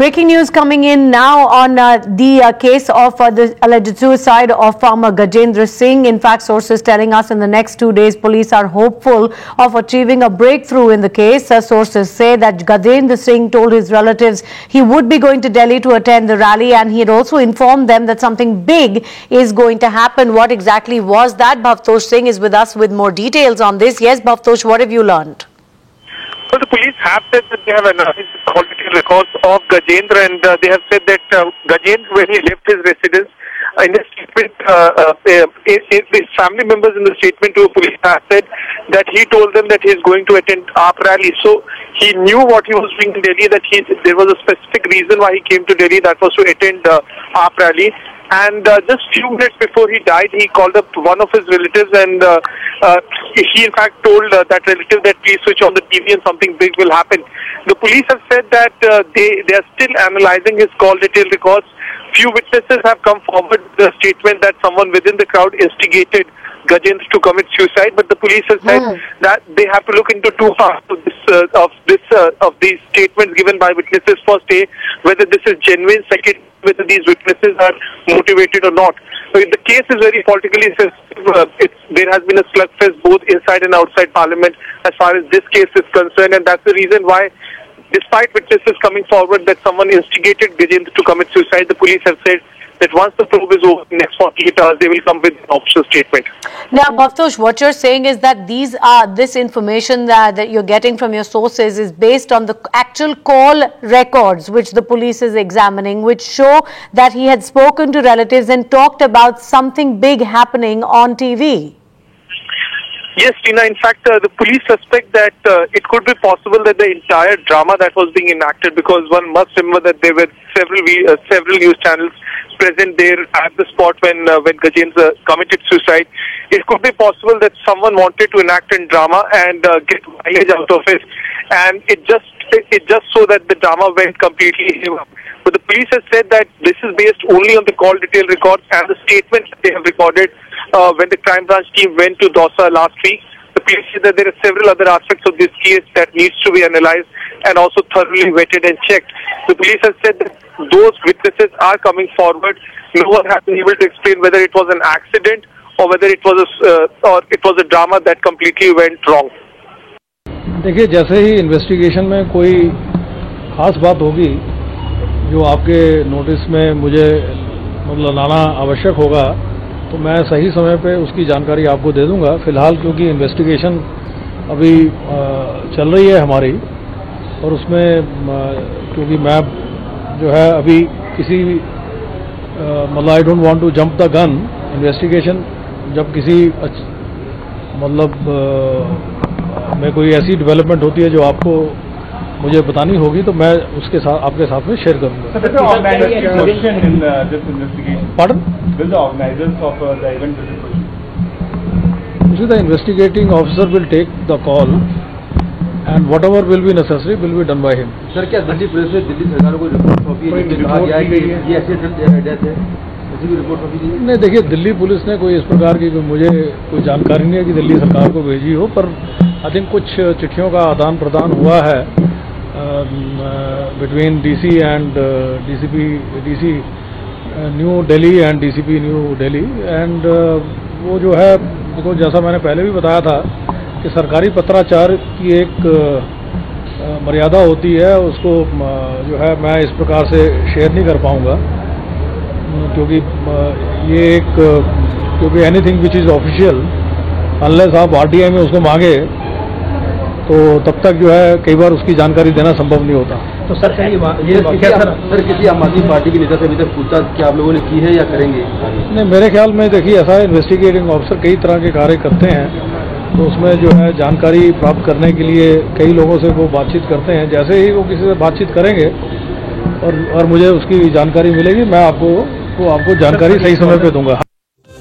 Breaking news coming in now on the case of the alleged suicide of farmer Gajendra Singh. In fact, sources telling us in the next 2 days, police are hopeful of achieving a breakthrough in the case. Sources say that Gajendra Singh told his relatives he would be going to Delhi to attend the rally, and he had also informed them that something big is going to happen. What exactly was that? Bhavtosh Singh is with us with more details on this. Yes, Bhavtosh, what have you learned? So the police have said that they have analyzed the quality records of Gajendra, and they have said that Gajendra, when he left his residence, in a statement, his family members in the statement to the police have said that he told them that he is going to attend AAP rally. So he knew what he was doing in Delhi, that there was a specific reason why he came to Delhi, that was to attend AAP rally. And just few minutes before he died, he called up one of his relatives, and he in fact told that relative that please switch on the TV and something big will happen. The police have said that they are still analyzing his call detail records. Few witnesses have come forward with the statement that someone within the crowd instigated Gajendra to commit suicide, but the police have said that they have to look into two parts of these statements given by witnesses. First, whether this is genuine. Second, whether these witnesses are motivated or not. So the case is very politically sensitive. There has been a slugfest both inside and outside Parliament as far as this case is concerned, and that's the reason why, despite witnesses coming forward that someone instigated Gajendra to commit suicide, the police have said that once the probe is over, next 48 hours, they will come with an official statement. Now, Bhavtosh, what you're saying is that this information that you're getting from your sources is based on the actual call records, which the police is examining, which show that he had spoken to relatives and talked about something big happening on TV. Yes, Tina. In fact, the police suspect that it could be possible that the entire drama that was being enacted, because one must remember that there were several news channels present there at the spot when Gajendra committed suicide. It could be possible that someone wanted to enact a drama and get mileage out of it, and it just so that the drama went completely haywire. But the police has said that this is based only on the call detail records and the statements that they have recorded when the crime branch team went to Dausa last week. The police said that there are several other aspects of this case that needs to be analyzed and also thoroughly vetted and checked. The police has said that those witnesses are coming forward. No one has been able to explain whether it was an accident or whether it was a drama that completely went wrong. देखिए, जैसे ही investigation में कोई खास बात होगी जो आपके notice में मुझे मतलब लाना आवश्यक होगा, तो मैं सही समय पे उसकी जानकारी आपको दे दूंगा। फिलहाल क्योंकि इन्वेस्टिगेशन अभी चल रही है हमारी, और उसमें क्योंकि मैं जो है अभी किसी मतलब I don't want to jump the gun. Investigation जब किसी मतलब में कोई ऐसी डेवलपमेंट होती है जो आपको मुझे बतानी होगी, तो मैं उसके साथ आपके साथ में शेयर करूंगा। Pardon? Will the organizers of the event be questioned? The investigating officer will take the call, and whatever will be necessary will be done by him. Sir, क्या दिल्ली पुलिस ने दिल्ली सरकार को रिपोर्ट सौंपी है जिसमें कहा गया है कि ये एक्सीडेंट डेथ है? ऐसी भी रिपोर्ट सौंपी है? नहीं, देखिए, दिल्ली पुलिस ने कोई इस प्रकार की मुझे कोई जानकारी नहीं है कि दिल्ली सरकार को भेजी हो, पर आई थिंक कुछ चिट्ठियों का आदान प्रदान हुआ है between DC and DC new Delhi and DCP new Delhi, and वो जो है, देखो, जैसा मैंने पहले भी बताया था कि सरकारी पत्राचार की एक मर्यादा होती है, उसको जो है मैं इस प्रकार से शेयर नहीं कर पाऊंगा, क्योंकि ये क्योंकि anything which is official unless आप RTI में उसको मांगे तो तब तक जो है कई बार उसकी जानकारी देना संभव नहीं होता। तो सर, सर किसी आम आदमी पार्टी के नेता से अभी तक पूछताछ क्या आप लोगों ने की है या करेंगे? नहीं, मेरे ख्याल में देखिए, ऐसा इन्वेस्टिगेटिंग ऑफिसर कई तरह के कार्य करते हैं, तो उसमें जो है जानकारी प्राप्त करने के लिए कई लोगों से वो बातचीत करते हैं। जैसे ही वो किसी से बातचीत करेंगे और मुझे उसकी जानकारी मिलेगी, मैं आपको जानकारी सही समय पे दूंगा।